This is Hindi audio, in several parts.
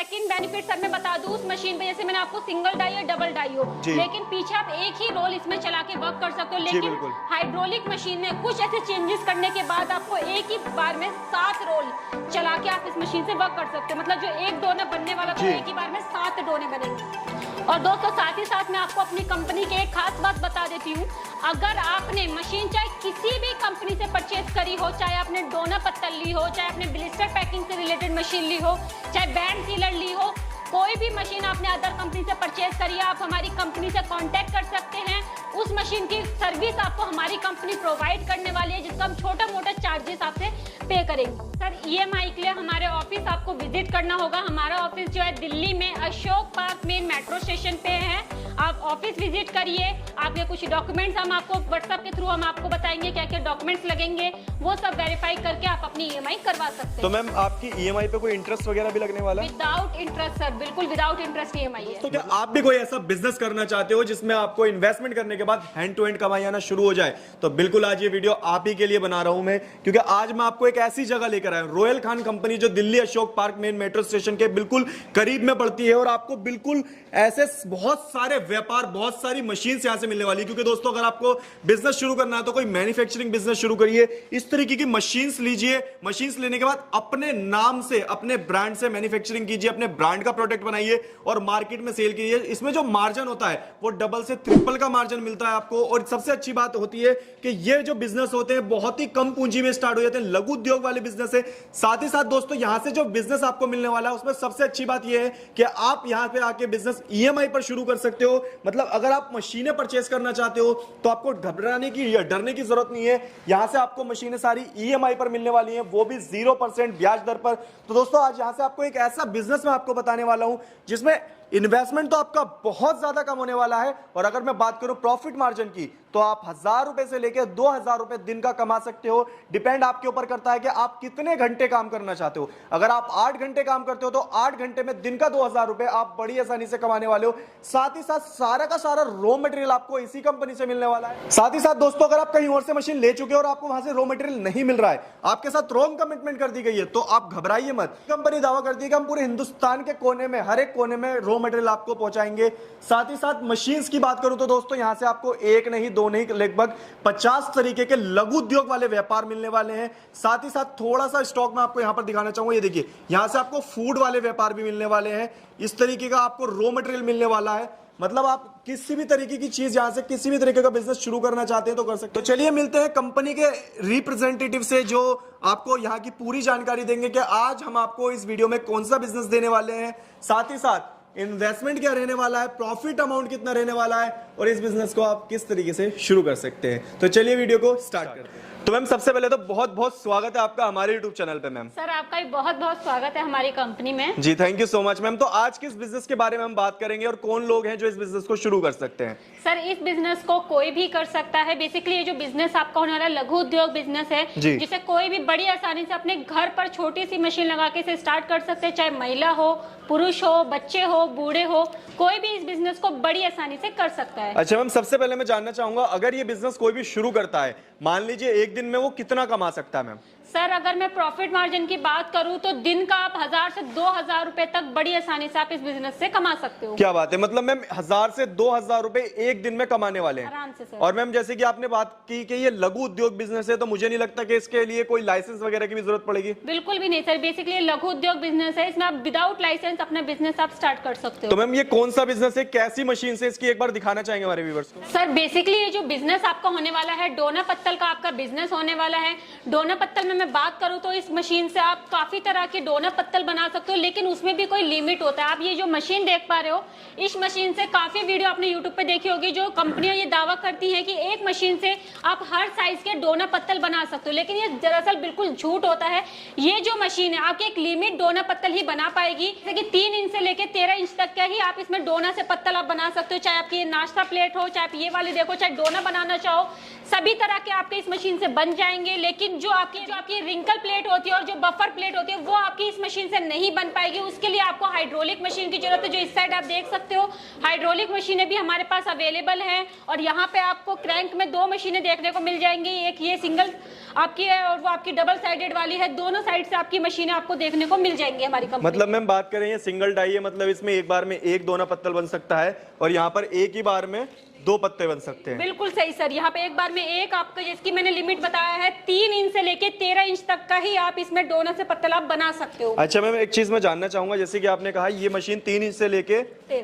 सेकंड बेनिफिट सर मैं बता दूं, उस मशीन पे जैसे मैंने आपको सिंगल डाई या डबल डाई हो, लेकिन पीछे आप एक ही रोल इसमें चला के वर्क कर सकते हो। लेकिन हाइड्रोलिक मशीन में कुछ ऐसे चेंजेस करने के बाद आपको एक ही बार में 7 रोल चला के आप इस मशीन से वर्क कर सकते हो। मतलब जो एक डोना बनने वाला था, एक ही बार में 7 डोने बनेंगे। और दोस्तों साथ ही साथ मैं आपको अपनी कंपनी की एक खास बात बता देती हूँ। अगर आपने मशीन चाहे किसी भी कंपनी से परचेज करी हो, चाहे आपने डोना पत्तल ली हो, चाहे आपने ब्लिस्टर पैकिंग से रिलेटेड मशीन ली हो, चाहे बैंड सीलर ली हो, कोई भी मशीन आपने अदर कंपनी से परचेज करी है, आप हमारी कंपनी से कांटेक्ट कर सकते हैं। उस मशीन की सर्विस आपको हमारी कंपनी प्रोवाइड करने वाली है, जिसका हम छोटा मोटा चार्जेस आपसे पे करेंगे। सर ईएमआई के लिए हमारे ऑफिस आपको विजिट करना होगा। हमारा ऑफिस जो है दिल्ली में Ashok park main metro station पे है। आप ऑफिस विजिट करिए, आपके कुछ डॉक्यूमेंट्स हम आपको व्हाट्सएप के थ्रू हम आपको बताएंगे क्या क्या डॉक्यूमेंट्स लगेंगे, वो सब वेरीफाई करके आप अपनी ईएमआई करवा सकते हैं। तो मैम आपकी ईएमआई पे कोई इंटरेस्ट वगैरह भी लगने वाला है? विदाउट इंटरेस्ट सर, बिल्कुल विदाउट इंटरेस्ट ईएमआई है। तो क्या आप भी कोई ऐसा बिजनेस करना चाहते हो जिसमें आपको इन्वेस्टमेंट करने के बाद हैंड टू हैंड कमाई आना शुरू हो जाए, तो बिल्कुल आज ये वीडियो आप ही के लिए बना रहा हूं मैं, क्योंकि आज मैं आपको एक ऐसी जगह लेकर आया हूं, रॉयल खान कंपनी, जो Delhi Ashok park main metro station के बिल्कुल करीब में पड़ती है। और आपको बिल्कुल ऐसे बहुत सारे व्यापार, बहुत सारी मशीन यहां से मिलने वाली है। क्योंकि दोस्तों अगर आपको बिजनेस शुरू करना है तो कोई मैन्युफैक्चरिंग बिजनेस शुरू करिए, इस तरीके की मशीन्स लीजिए। मशीन्स लेने के बाद अपने नाम से, अपने ब्रांड से मैन्युफैक्चरिंग कीजिए, अपने ब्रांड का प्रोडक्ट बनाइए और मार्केट में सेल कीजिए। इसमें जो मार्जिन होता है वो डबल से ट्रिपल का मार्जिन मिलता है आपको। और सबसे अच्छी बात होती है कि ये जो बिजनेस होते हैं बहुत ही कम पूंजी में स्टार्ट हो जाते हैं, लघु उद्योग वाले बिजनेस है। साथ ही साथ दोस्तों यहां से जो बिजनेस आपको मिलने वाला है उसमें सबसे अच्छी बात यह है कि आप यहां पे आके बिजनेस ईएमआई पर शुरू कर सकते हो। मतलब अगर आप मशीनें परचेस करना चाहते हो तो आपको घबराने की या डरने की जरूरत नहीं है। यहां से आपको मशीनें सारी ईएमआई पर मिलने वाली हैं, वो भी 0% ब्याज दर पर। तो दोस्तों आज यहां से आपको एक ऐसा बिजनेस मैं आपको बताने वाला हूं जिसमें इन्वेस्टमेंट तो आपका बहुत ज्यादा कम होने वाला है। और अगर मैं बात करूं प्रॉफिट मार्जिन की, तो आप 1000 रुपए से लेकर 2000 रुपए दिन का कमा सकते हो। डिपेंड आपके ऊपर करता है कि आप कितने घंटे काम करना चाहते हो। अगर आप 8 घंटे काम करते हो तो 8 घंटे में दिन का 2000 रुपए आप बड़ी आसानी से कमाने वाले हो। साथ ही साथ सारा का सारा रॉ मटेरियल आपको इसी कंपनी से मिलने वाला है। साथ ही साथ दोस्तों अगर आप कहीं और से मशीन ले चुके हो और आपको वहां से रॉ मटेरियल नहीं मिल रहा है, आपके साथ रॉन्ग कमिटमेंट कर दी गई है, तो आप घबराइए मत। कंपनी दावा करती है कि हम पूरे हिंदुस्तान के कोने में, हर एक कोने में रॉ मटेरियल आपको पहुंचाएंगे। साथ ही साथ मशीन्स की बात करूं तो दोस्तों यहां से आपको एक नहीं, दो नहीं, लगभग 50 तरीके के लघु उद्योग वाले व्यापार मिलने वाले हैं। साथ ही साथ थोड़ा सा स्टॉक में आपको यहां पर दिखाना चाहूंगा, ये देखिए यहां से आपको फूड वाले व्यापार भी मिलने वाले हैं। इस तरीके का आपको रॉ मटेरियल मिलने वाला है। मतलब आप किसी भी तरीके की चीज यहां से, किसी भी तरीके का बिजनेस शुरू करना चाहते हैं तो कर सकते हो। तो चलिए मिलते हैं कंपनी के रिप्रेजेंटेटिव से, जो आपको यहां की पूरी जानकारी देंगे कि आज हम आपको इस वीडियो में कौन सा बिजनेस देने वाले हैं, साथ ही साथ इन्वेस्टमेंट क्या रहने वाला है, प्रॉफिट अमाउंट कितना रहने वाला है और इस बिजनेस को आप किस तरीके से शुरू कर सकते हैं। तो चलिए वीडियो को स्टार्ट करते हैं। तो मैम सबसे पहले तो बहुत बहुत स्वागत है आपका हमारे YouTube चैनल पे। मैम सर आपका भी बहुत बहुत स्वागत है हमारी कंपनी में। जी thank you so much ma'am. तो आज किस बिजनेस के बारे में हम बात करेंगे और कौन लोग हैं जो इस बिजनेस को शुरू कर सकते हैं? सर इस बिजनेस को कोई भी कर सकता है। बेसिकली ये जो बिजनेस आपका होने वाला लघु उद्योग बिजनेस है, जिसे कोई भी बड़ी आसानी से अपने घर पर छोटी सी मशीन लगा के इसे स्टार्ट कर सकते हैं। चाहे महिला हो, पुरुष हो, बच्चे हो, बूढ़े हो, कोई भी इस बिजनेस को बड़ी आसानी से कर सकता है। अच्छा मैम, सबसे पहले मैं जानना चाहूंगा, अगर ये बिजनेस कोई भी शुरू करता है, मान लीजिए एक दिन में वो कितना कमा सकता है? मैम सर अगर मैं प्रॉफिट मार्जिन की बात करूं तो दिन का आप 1000 से 2000 रुपए तक बड़ी आसानी से आप इस बिजनेस से कमा सकते हो। क्या बात है, मतलब मैम 1000 से 2000 रुपए एक दिन में कमाने वाले हैं आराम से सर। और मैम जैसे कि आपने बात की कि ये लघु उद्योग बिजनेस है, तो मुझे नहीं लगता कि इसके लिए कोई लाइसेंस वगैरह की भी जरूरत पड़ेगी। बिल्कुल भी नहीं सर, बेसिकली लघु उद्योग बिजनेस है, इसमें आप विदाउट लाइसेंस अपना बिजनेस आप स्टार्ट कर सकते हो। तो मैम ये कौन सा बिजनेस है, कैसी मशीन से, इसकी एक बार दिखाना चाहेंगे हमारे व्यूअर्स को। सर बेसिकली ये जो बिजनेस आपका होने वाला है, डोना पत्तल का आपका बिजनेस होने वाला है। डोना पत्तल में मैं बात करूं तो इस मशीन से आप काफी तरह के डोना पत्तल बना सकते हो, लेकिन उसमें भी कोई लिमिट होता है। आप ये जो मशीन देख पा रहे हो, इस मशीन से काफी वीडियो आपने यूट्यूब पे देखी होगी, जो कंपनियां ये दावा करती हैं कि एक मशीन से आप हर साइज के डोना पत्तल बना सकते हो, लेकिन ये दरअसल बिल्कुल झूठ होता है। ये जो मशीन है आपके एक लिमिट डोना पत्तल ही बना पाएगी, जैसे कि 3 इंच से लेकर 13 इंच तक का ही आप इसमें डोना से पत्तल आप बना सकते हो। चाहे आपकी नाश्ता प्लेट हो, चाहे आप ये वाली देखो, चाहे डोना बनाना चाहो, सभी तरह के आपके इस मशीन से बन जाएंगे, लेकिन जो आपकी रिंकल प्लेट होती है और जो बफर प्लेट होती है वो आपकी इस मशीन से नहीं बन पाएगी। उसके लिए आपको हाइड्रोलिक मशीन की जरूरत है। जो इस साइड आप देख सकते हो हाइड्रोलिक मशीनें भी हमारे पास अवेलेबल हैं, और यहाँ पे आपको क्रैंक में 2 मशीनें देखने को मिल जाएंगी। एक ये सिंगल आपकी है और वो आपकी डबल साइडेड वाली है। दोनों साइड से आपकी मशीनें आपको देखने को मिल जाएंगी हमारी कंपनी। मतलब मैम बात करें ये सिंगल डाई है, मतलब इसमें एक बार में एक दोना पत्तल बन सकता है और यहाँ पर एक ही बार में 2 पत्ते बन सकते हैं। बिल्कुल सही सर, यहाँ पे एक बार में एक आपका जिसकी मैंने लिमिट बताया है 3 इंच से लेके 13 इंच तक का ही आप इसमें डोना से पत्तल आप बना सकते हो। अच्छा मैम एक चीज मैं जानना चाहूंगा, जैसे कि आपने कहा ये मशीन 3 इंच से लेके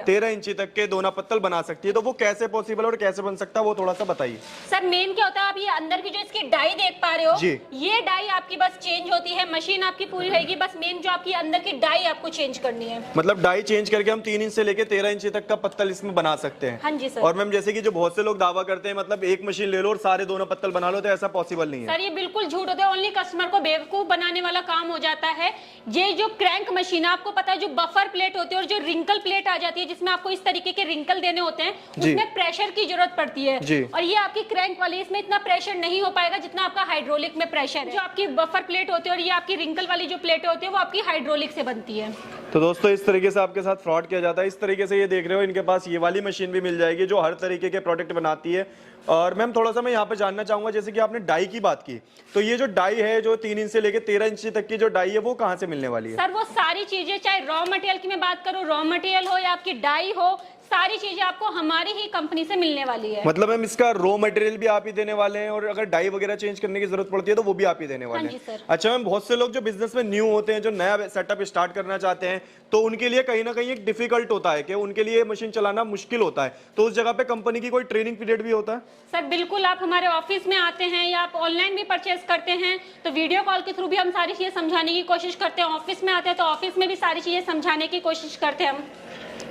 13 इंच तक के दोना पत्तल बना सकती है, तो वो कैसे पॉसिबल और कैसे बन सकता है वो थोड़ा सा बताइए। सर मेन क्या होता है, आप ये अंदर की जो इसकी डाई देख पा रहे हो जी। ये डाई आपकी बस चेंज होती है, मशीन आपकी पूरी रहेगी, बस मेन जो आपकी अंदर की डाई आपको चेंज करनी है। मतलब डाई चेंज करके हम 3 इंच से लेके 13 इंच तक का पत्तल इसमें बना सकते हैं। हाँ जी सर। और मैम जैसे कि जो बहुत से लोग दावा करते हैं मतलब एक मशीन ले लो और सारे दोनों पत्तल बना लो, तो ऐसा पॉसिबल नहीं है सर। ये बिल्कुल झूठ होता है, ओनली कस्टमर को बेवकूफ बनाने वाला काम हो जाता है। ये जो क्रैंक मशीन है आपको पता है जो बफर प्लेट होती है और जो रिंकल प्लेट आ जाती है जिसमें आपको इस तरीके के रिंकल देने होते हैं, उसमें प्रेशर की जरूरत पड़ती है। और ये आपकी क्रैंक वाली इसमें इतना प्रेशर नहीं हो पाएगा जितना आपका हाइड्रोलिक में प्रेशर है। जो आपकी बफर प्लेट होती है और ये आपकी रिंकल वाली जो प्लेट होती है वो आपकी हाइड्रोलिक से बनती है। तो दोस्तों इस तरीके से आपके साथ फ्रॉड किया जाता है। इस तरीके से ये देख रहे हो इनके पास ये वाली मशीन भी मिल जाएगी जो हर तरीके के प्रोडक्ट बनाती है। और मैम थोड़ा सा मैं यहाँ पे जानना चाहूंगा, जैसे कि आपने डाई की बात की, तो ये जो डाई है जो 3 इंच से लेके 13 इंच तक की जो डाई है वो कहाँ से मिलने वाली है? सर वो सारी चीजें, चाहे रॉ मटेरियल की मैं बात करूँ, रॉ मटेरियल हो या आपकी डाई हो, सारी चीजें आपको हमारी ही कंपनी से मिलने वाली है। मतलब मैम इसका रॉ मटेरियल भी आप ही देने वाले हैं और अगर डाई वगैरह चेंज करने की जरूरत पड़ती है तो वो भी आप ही देने वाले हैं? सर। अच्छा मैम बहुत से लोग जो बिजनेस में न्यू होते हैं, जो नया सेटअप स्टार्ट करना चाहते हैं, तो उनके लिए कहीं ना कहीं एक डिफिकल्ट होता है कि उनके लिए मशीन चलाना मुश्किल होता है, तो उस जगह पे कंपनी की कोई ट्रेनिंग पीरियड भी होता है? सर बिल्कुल, आप हमारे ऑफिस में आते हैं या आप ऑनलाइन भी परचेज करते हैं तो वीडियो कॉल के थ्रू भी हम सारी चीजें समझाने की कोशिश करते हैं। ऑफिस में आते हैं तो ऑफिस में भी सारी चीजें समझाने की कोशिश करते हैं हम।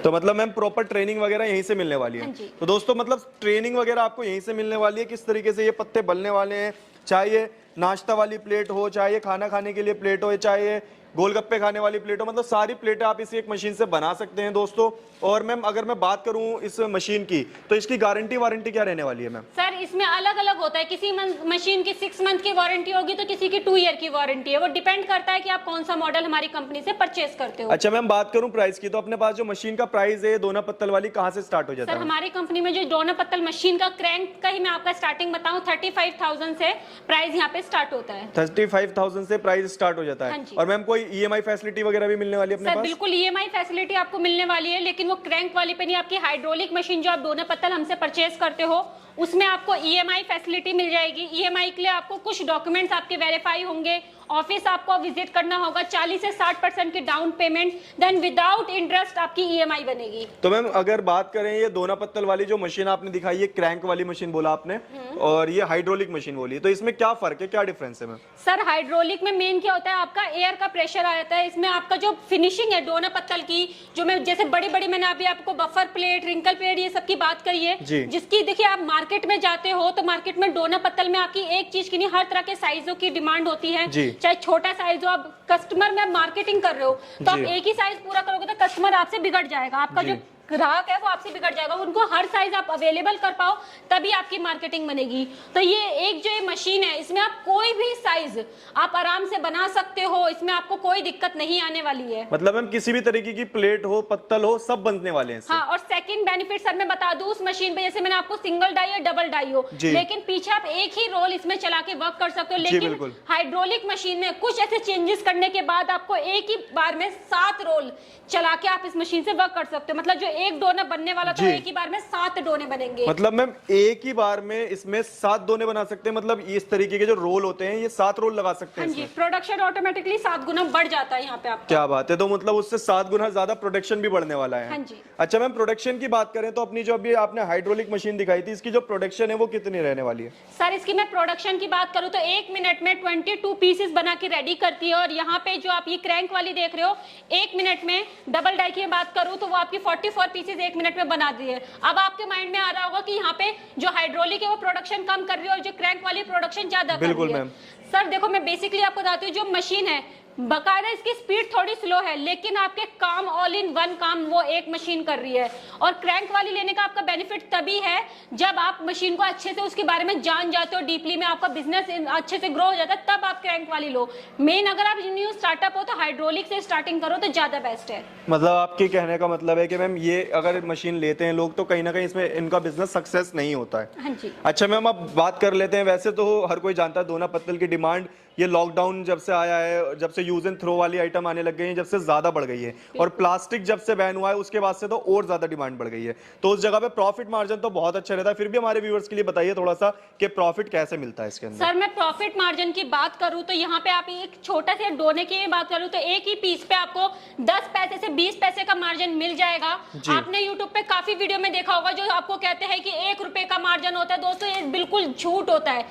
तो मतलब मैम प्रॉपर ट्रेनिंग वगैरह यहीं से मिलने वाली है? तो दोस्तों मतलब ट्रेनिंग वगैरह आपको यहीं से मिलने वाली है, किस तरीके से ये पत्ते बनने वाले हैं, चाहे ये नाश्ता वाली प्लेट हो, चाहे ये खाना खाने के लिए प्लेट हो, चाहे ये गोलगप्पे खाने वाली प्लेट हो, मतलब सारी प्लेटें आप इस एक मशीन से बना सकते हैं दोस्तों। और मैम अगर मैं बात करूं इस मशीन की तो इसकी गारंटी वारंटी क्या रहने वाली है मैम? सर इसमें अलग अलग होता है, किसी मशीन की 6 मंथ की वारंटी होगी तो किसी की 2 ईयर की वारंटी है। वो डिपेंड करता है कि आप कौन सा मॉडल हमारी कंपनी से परचेज करते हो। अच्छा मैम बात करूं प्राइस की, तो अपने पास जो मशीन का प्राइस है दोना पत्तल वाली कहाँ से स्टार्ट हो जाता है? सर हमारी कंपनी में जो दोना पत्तल मशीन का क्रैंक का ही मैं आपका स्टार्टिंग बताऊं 35,000 से प्राइस यहाँ पे स्टार्ट होता है। 35,000 से प्राइस स्टार्ट हो जाता है। और मैम कोई EMI फैसिलिटी वगैरह भी मिलने वाली है अपने पास? सर बिल्कुल EMI फैसिलिटी आपको मिलने वाली है, लेकिन वो क्रैंक वाली पे नहीं। आपकी हाइड्रोलिक मशीन जो आप दोना पत्तल हमसे परचेज करते हो उसमें आपको EMI फैसिलिटी मिल जाएगी। EMI के लिए आपको कुछ डॉक्यूमेंट्स आपके वेरीफाई होंगे, ऑफिस आपको विजिट करना होगा, 40 से 60% की down payment, then without interest आपकी EMI बनेगी। तो मैम अगर बात करें ये दोना पत्तल वाली जो मशीन आपने दिखाई है, क्रैंक वाली मशीन बोला आपने, और ये हाइड्रोलिक मशीन बोली, तो इसमें क्या फर्क है, क्या डिफरेंस है मैम? सर हाइड्रोलिक में मेन क्या होता है, आपका एयर का प्रेशर आ जाता है। इसमें आपका जो फिनिशिंग है दोना पत्तल की, जो मैं जैसे बड़ी बड़ी मैंने अभी आपको बफर प्लेट, रिंकल प्लेट ये सब की बात करी है, जिसकी देखिए आप मार्केट में जाते हो तो मार्केट में दोना पत्तल में आपकी एक चीज की नहीं हर तरह के साइजों की डिमांड होती है। चाहे छोटा साइज हो, आप कस्टमर में मार्केटिंग कर रहे हो तो आप एक ही साइज पूरा करोगे तो कस्टमर आपसे बिगड़ जाएगा, आपका जो ग्राहक है वो आपसे बिगड़ जाएगा। उनको हर साइज आप अवेलेबल कर पाओ तभी आपकी मार्केटिंग बनेगी। तो ये एक जो ये मशीन है इसमें आप कोई भी साइज आप आराम से बना सकते हो, इसमें आपको कोई दिक्कत नहीं आने वाली है। मतलब हम किसी भी तरीके की प्लेट हो, पत्तल हो, सब बनने वाले हैं। हाँ, और सेकंड बेनिफिट सर मैं बता दूं उस मशीन पे, जैसे मैंने आपको सिंगल डाई या डबल डाई हो, लेकिन पीछे आप एक ही रोल इसमें चला के वर्क कर सकते हो। लेकिन हाइड्रोलिक मशीन में कुछ ऐसे चेंजेस करने के बाद आपको एक ही बार में 7 रोल चला के आप इस मशीन से वर्क कर सकते हो। मतलब जो एक डोना बनने वाला था एक ही बार में 7 डोने बनेंगे। मतलब मैम एक ही बार में इसमें 7 डोने बना सकते हैं, मतलब इस तरीके के जो रोल होते हैं ये 7 रोल लगा सकते हैं। हाँ जी, प्रोडक्शन ऑटोमेटिकली 7 गुना बढ़ जाता है यहाँ पे आपका। क्या बात है, तो मतलब उससे 7 गुना ज्यादा प्रोडक्शन भी बढ़ने वाला है। हाँ जी। अच्छा मैम प्रोडक्शन की बात करें तो अपनी जो अभी आपने हाइड्रोलिक मशीन दिखाई थी इसकी जो प्रोडक्शन है वो कितनी रहने वाली है? सर इसकी मैं प्रोडक्शन की बात करूँ तो 1 मिनट में 22 पीसेस बना के रेडी करती है। और यहाँ पे जो आप ये क्रैंक वाली देख रहे हो 1 मिनट में, डबल डाई की बात करूँ तो वो आपकी 44 पीसेस 1 मिनट में बना दी है। अब आपके माइंड में आ रहा होगा कि यहाँ पे जो हाइड्रोलिक है वो प्रोडक्शन कम कर रही है और जो क्रैंक वाली प्रोडक्शन ज्यादा कर रही है। सर देखो मैं बेसिकली आपको बताती हूँ, जो मशीन है बकायदा इसकी स्पीड थोड़ी स्लो है, लेकिन आपके काम ऑल इन वन काम वो एक मशीन कर रही है। और क्रैंक वाली लेने का आपका बेनिफिट तभी है जब आप मशीन को अच्छे से उसके बारे में जान जाते हो, डीपली में आपका बिजनेस अच्छे से ग्रो हो जाता है, तब आप क्रैंक वाली लो। मेन अगर आप न्यू स्टार्टअप हो तो हाइड्रोलिक से स्टार्टिंग करो तो ज्यादा बेस्ट है। मतलब आपके कहने का मतलब है कि मैम ये अगर मशीन लेते हैं लोग तो कहीं ना कहीं इसमें इनका बिजनेस सक्सेस नहीं होता है। हाँ जी। अच्छा मैम, अब बात कर लेते हैं, वैसे तो हर कोई जानता है दोना पत्तल की डिमांड ये लॉकडाउन जब से आया है, जब से यूज एंड थ्रो वाली आइटम आने लग गई है, जब से ज्यादा बढ़ गई है, और प्लास्टिक जब से बैन हुआ है उसके बाद से तो और ज्यादा डिमांड बढ़ गई है, तो उस जगह पे प्रॉफिट मार्जिन तो बहुत अच्छा रहता है। फिर भी हमारे व्यूअर्स के लिए बताइए थोड़ा सा कि प्रॉफिट कैसे मिलता है इसके अंदर। सर मैं प्रॉफिट मार्जिन की बात करूं तो यहाँ पे आप एक छोटा सा डोने की बात करूं तो एक ही पीस पे आपको 10 पैसे से 20 पैसे का मार्जिन मिल जाएगा। आपने यूट्यूब पे काफी वीडियो में देखा होगा जो आपको कहते हैं कि 1 रुपए का मार्जिन होता है। दोस्तों ये बिल्कुल झूठ होता है।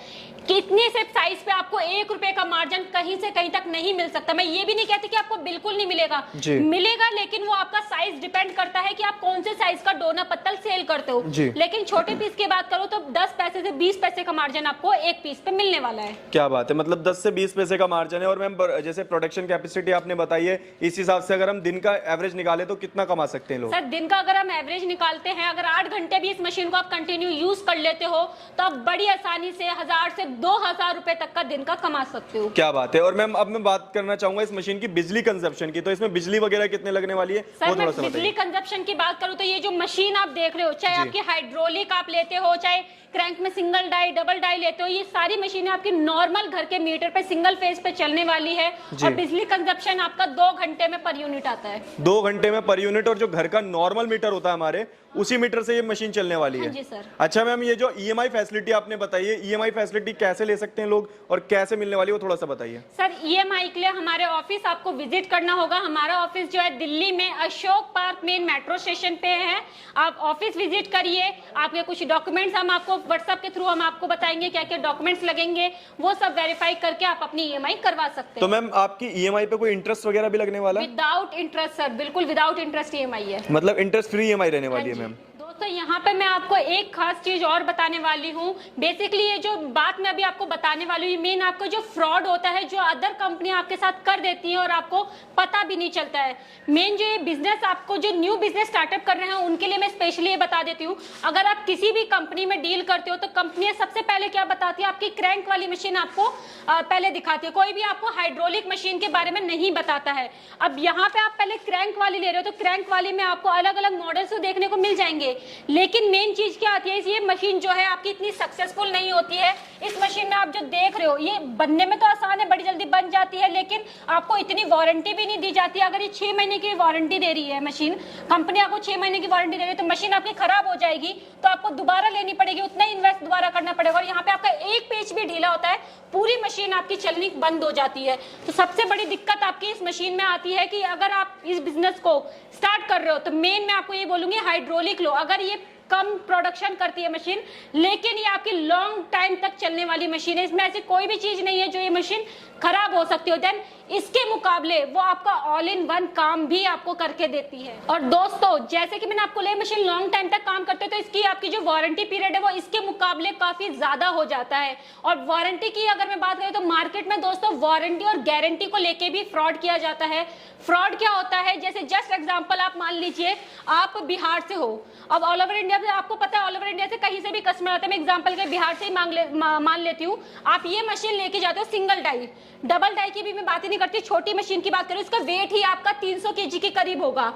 कितने से साइज पे आपको 1 रुपए का मार्जिन कहीं से कहीं तक नहीं मिल सकता। मैं ये भी नहीं कहती कि आपको बिल्कुल नहीं मिलेगा, मिलेगा, लेकिन वो आपका साइज डिपेंड करता है कि आप कौन से साइज का डोना पत्तल सेल करते हो। लेकिन छोटे पीस की बात करो तो 10 पैसे से 20 पैसे का मार्जिन आपको एक पीस पे मिलने वाला है। क्या बात है, मतलब 10 से 20 पैसे का मार्जिन है। और मैम जैसे प्रोडक्शन कैपेसिटी आपने बताई है, इस हिसाब से अगर हम दिन का एवरेज निकाले तो कितना कमा सकते हैं लोग? सर दिन का अगर हम एवरेज निकालते हैं, अगर 8 घंटे भी इस मशीन को आप कंटिन्यू यूज कर लेते हो तो आप बड़ी आसानी से 1000 से 2000 रुपए तक का दिन का कमा सकते हो। क्या बात है। और मैम अब मैं बात करना चाहूंगा इस मशीन की बिजली कंजप्शन की, तो इसमें बिजली वगैरह कितने लगने वाली है? सर मैं बिजली कंजप्शन की बात करूं तो ये जो मशीन आप देख रहे हो, चाहे आपकी हाइड्रोलिक आप लेते हो, चाहे क्रैंक में सिंगल डाई डबल डाई लेते हो, ये सारी मशीनें आपकी नॉर्मल घर के मीटर पे सिंगल फेज पे चलने वाली है। और बिजली कंजप्शन आपका 2 घंटे में पर यूनिट आता है। 2 घंटे में पर यूनिट। और जो घर का नॉर्मल मीटर होता है हमारे, उसी मीटर से ये मशीन चलने वाली है। जी सर। अच्छा मैम, ये जो ईएमआई फैसिलिटी आपने बताई है, ईएमआई फैसिलिटी कैसे ले सकते हैं लोग और कैसे मिलने वाली है, वो थोड़ा सा बताइए। सर ईएमआई के लिए हमारे ऑफिस आपको विजिट करना होगा। हमारा ऑफिस जो है दिल्ली में Ashok park main metro station पे है। आप ऑफिस विजिट करिए, आपके कुछ डॉक्यूमेंट्स हम आपको व्हाट्सएप के थ्रू हम आपको बताएंगे क्या क्या डॉक्यूमेंट्स लगेंगे, वो सब वेरीफाई करके आप अपनी ईएमआई करवा सकते हैं। तो मैम आपकी ईएमआई पे कोई इंटरेस्ट वगैरह भी लगने वाला है? विदाउट इंटरेस्ट सर, बिल्कुल विदाउट इंटरेस्ट ईएमआई है। मतलब इंटरेस्ट फ्री ईएमआई रहने वाली है मैम। तो यहाँ पे मैं आपको एक खास चीज और बताने वाली हूँ। बेसिकली ये जो बात मैं अभी आपको बताने वाली हूँ, मेन आपको जो फ्रॉड होता है, जो अदर कंपनी आपके साथ कर देती है और आपको पता भी नहीं चलता है। मेन जो ये बिजनेस आपको जो न्यू बिजनेस स्टार्टअप कर रहे हैं उनके लिए मैं स्पेशली ये बता देती हूँ। अगर आप किसी भी कंपनी में डील करते हो तो कंपनी सबसे पहले क्या बताती है, आपकी क्रैंक वाली मशीन आपको पहले दिखाती है। कोई भी आपको हाइड्रोलिक मशीन के बारे में नहीं बताता है। अब यहाँ पे आप पहले क्रैंक वाली ले रहे हो तो क्रैंक वाली में आपको अलग अलग मॉडल्स देखने को मिल जाएंगे, लेकिन मेन चीज क्या आती है, ये मशीन जो है आपकी इतनी सक्सेसफुल नहीं होती है। इस मशीन में आप जो देख रहे हो ये बनने में तो आसान है, बड़ी जल्दी बन जाती है, लेकिन आपको इतनी वारंटी भी नहीं दी जाती। अगर ये 6 महीने की वारंटी दे रही है मशीन, कंपनी आपको 6 महीने की वारंटी दे रही है, तो मशीन आपकी खराब हो जाएगी तो आपको दोबारा लेनी पड़ेगी, उतना ही इन्वेस्ट दोबारा करना पड़ेगा। और यहाँ पे आपका एक पेज भी ढीला होता है, पूरी मशीन आपकी चलनी बंद हो जाती है। तो सबसे बड़ी दिक्कत आपकी इस मशीन में आती है कि अगर आप इस बिजनेस को स्टार्ट कर रहे हो तो मेन मैं आपको ये बोलूंगी हाइड्रोलिक लो। अगर ये कम प्रोडक्शन करती है मशीन, लेकिन ये आपकी लॉन्ग टाइम तक चलने वाली मशीन है, इसमें ऐसी कोई भी चीज नहीं है जो ये मशीन खराब हो सकती हो। देन इसके मुकाबले वो आपका ऑल इन वन काम भी आपको करके देती है। और दोस्तों जैसे कि मैंने आपको ले मशीन लॉन्ग टाइम तक काम करते हैं तो इसकी आपकी जो वारंटी पीरियड है वो इसके मुकाबले काफी ज्यादा हो जाता है। और वारंटी की अगर मैं बात करूं तो मार्केट में दोस्तों वारंटी और गारंटी को लेके भी फ्रॉड किया जाता है। फ्रॉड क्या होता है, जैसे जस्ट एग्जांपल आप मान लीजिए आप बिहार से हो, अब ऑल ओवर इंडिया से आपको पता है ऑल ओवर इंडिया से कहीं से भी कस्टमर आते हैं। मैं एग्जांपल के बिहार से ही मान लेती हूँ। आप ये मशीन लेके जाते हो सिंगल डाई, डबल डाई की भी मैं बात ही नहीं करती, छोटी मशीन की बात करूं, इसका वेट ही आपका 300 kg के करीब होगा।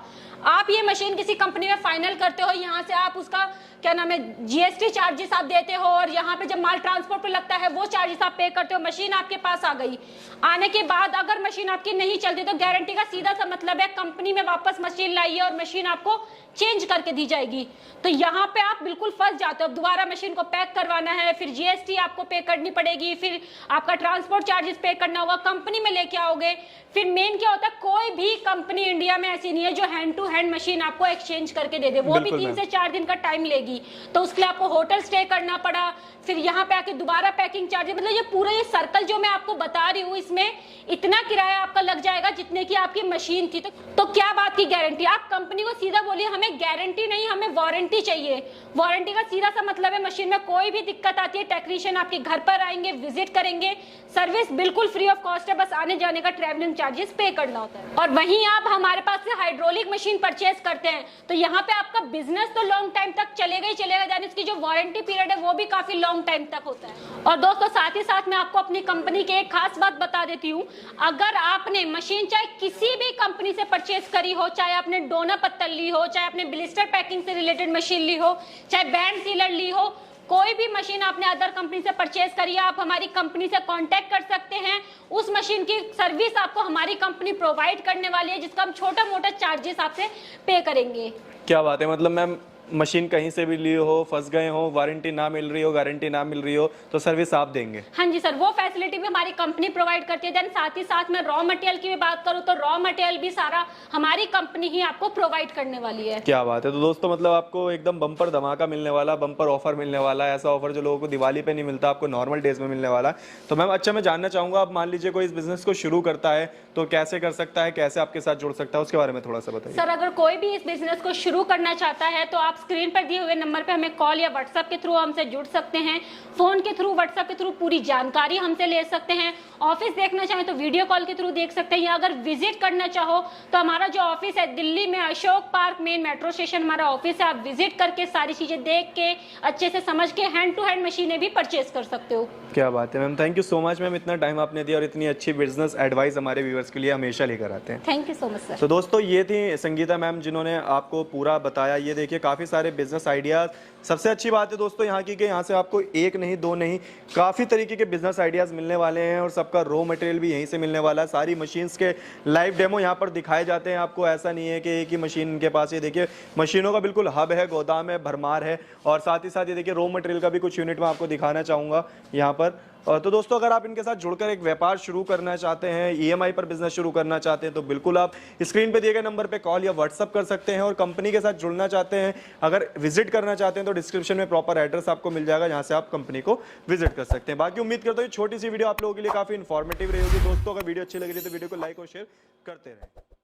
आप ये मशीन किसी कंपनी में फाइनल करते हो, यहाँ से आप उसका क्या नाम है जीएसटी चार्जेस आप देते हो, और यहाँ पे जब माल ट्रांसपोर्ट पे लगता है वो चार्जेस आप पे करते हो। मशीन आपके पास आ गई, आने के बाद अगर मशीन आपकी नहीं चलती तो गारंटी का सीधा सा मतलब है कंपनी में वापस मशीन लाइए और मशीन आपको चेंज करके दी जाएगी। तो यहाँ पे आप बिल्कुल फंस जाते हो। दोबारा मशीन को पैक करवाना है, फिर जीएसटी आपको पे करनी पड़ेगी, फिर आपका ट्रांसपोर्ट चार्जेस पे करना होगा, कंपनी में लेके आओगे। फिर मेन क्या होता है, कोई भी कंपनी इंडिया में ऐसी नहीं है जो हैंड टू हैंड मशीन आपको एक्सचेंज करके दे दे, वो भी 3 से 4 दिन का टाइम लेगी। तो उसके लिए आपको होटल स्टे करना पड़ा, फिर यहाँ पे आके दोबारा पैकिंग चार्जेस, मतलब ये पूरा ये सर्कल जो मैं आपको बता रही हूँ इसमें इतना किराया आपका लग जाएगा जितने की आपकी मशीन थी। तो क्या बात की गारंटी, आप कंपनी को सीधा बोलिए हमें गारंटी नहीं हमें वारंटी चाहिए। चाहिए। वारंटी का सीधा सा मतलब है मशीन में कोई भी दिक्कत आती है टेक्नीशियन आपके घर पर आएंगे, विजिट करेंगे, सर्विस बिल्कुल फ्री ऑफ कॉस्ट है, बस आने जाने का ट्रैवलिंग चार्जेस पे करना होता है। और वहीं आप हमारे पास से हाइड्रोलिक मशीन परचेज करते हैं तो यहाँ पे आपका बिजनेस तो लॉन्ग टाइम तक चलेगा ही चलेगा, यानी इसकी जो वारंटी पीरियड है वो भी काफी लॉन्ग टाइम तक होता है। और दोस्तों साथ ही साथ मैं आपको अपनी कंपनी की एक खास बात बता देती हूँ, अगर आपने मशीन चाहे किसी भी कंपनी से परचेज करी हो, चाहे आपने डोना पत्तल ली हो, चाहे आपने ब्लिस्टर पैकिंग से रिलेटेड मशीन ली हो, चाहे बैंड सीलर ली हो, कोई भी मशीन आपने अदर कंपनी से परचेज करी है, आप हमारी कंपनी से कांटेक्ट कर सकते हैं। उस मशीन की सर्विस आपको हमारी कंपनी प्रोवाइड करने वाली है, जिसका हम छोटा मोटा चार्जेस आपसे पे करेंगे। क्या बात है, मतलब मैम मशीन कहीं से भी ली हो, फंस गए हो, वारंटी ना मिल रही हो, गारंटी ना मिल रही हो, तो सर्विस आप देंगे? हाँ जी सर, वो फैसिलिटी भी हमारी कंपनी प्रोवाइड करती है। देन साथ ही साथ में रॉ मटेरियल की भी बात करूँ तो रॉ मटेरियल भी सारा हमारी कंपनी ही आपको प्रोवाइड करने वाली है। क्या बात है। तो दोस्तों मतलब आपको एकदम बम्पर धमाका मिलने वाला, बम्पर ऑफर मिलने वाला है, ऐसा ऑफर जो लोगों को दिवाली पे नहीं मिलता, आपको नॉर्मल डेज में मिलने वाला है। तो मैम अच्छा मैं जानना चाहूंगा, आप मान लीजिए कोई इस बिजनेस को शुरू करता है तो कैसे कर सकता है, कैसे आपके साथ जुड़ सकता है, उसके बारे में थोड़ा सा बताइए। सर अगर कोई भी इस बिजनेस को शुरू करना चाहता है तो आप स्क्रीन पर दिए हुए नंबर पे हमें कॉल या व्हाट्सएप के थ्रू हमसे जुड़ सकते हैं, फोन के थ्रू, व्हाट्सएप के थ्रू पूरी जानकारी हमसे ले सकते हैं। ऑफिस देखना चाहें तो वीडियो कॉल के थ्रू देख सकते हैं, या अगर विजिट करना चाहो तो हमारा जो ऑफिस है दिल्ली में Ashok park main metro station हमारा ऑफिस है, आप विजिट करके सारी चीजें देख के अच्छे से समझ के हैंड टू हैंड मशीनें भी परचेज कर सकते हो। क्या बात है ma'am, thank you so much ma'am, इतना टाइम आपने दिया और इतनी अच्छी बिजनेस एडवाइस हमारे व्यूअर्स के लिए हमेशा लेकर आते हैं। Thank you so much sir. तो दोस्तों ये थी संगीता मैम जिन्होंने आपको पूरा बताया। ये देखिए काफ़ी सारे बिजनेस आइडियाज़, सबसे अच्छी बात है दोस्तों यहाँ की कि यहाँ से आपको एक नहीं दो नहीं काफ़ी तरीके के बिजनेस आइडियाज़ मिलने वाले हैं और सबका रॉ मटेरियल भी यहीं से मिलने वाला है। सारी मशीन्स के लाइव डेमो यहाँ पर दिखाए जाते हैं आपको, ऐसा नहीं है कि एक ही मशीन के पास। ये देखिए मशीनों का बिल्कुल हब है, गोदाम है, भरमार है। और साथ ही साथ ये देखिए रॉ मटेरियल का भी कुछ यूनिट मैं आपको दिखाना चाहूँगा यहाँ पर। तो दोस्तों अगर आप इनके साथ जुड़कर एक व्यापार शुरू करना चाहते हैं, ईएमआई पर बिजनेस शुरू करना चाहते हैं, तो बिल्कुल आप स्क्रीन पे दिए गए नंबर पे कॉल या व्हाट्सअप कर सकते हैं। और कंपनी के साथ जुड़ना चाहते हैं, अगर विजिट करना चाहते हैं तो डिस्क्रिप्शन में प्रॉपर एड्रेस आपको मिल जाएगा, जहां से आप कंपनी को विजिट कर सकते हैं। बाकी उम्मीद करता हूँ छोटी सी वीडियो आप लोगों के लिए काफी इन्फॉर्मेटिव रही होगी। दोस्तों अगर वीडियो अच्छी लगी तो वीडियो को लाइक और शेयर करते रहें।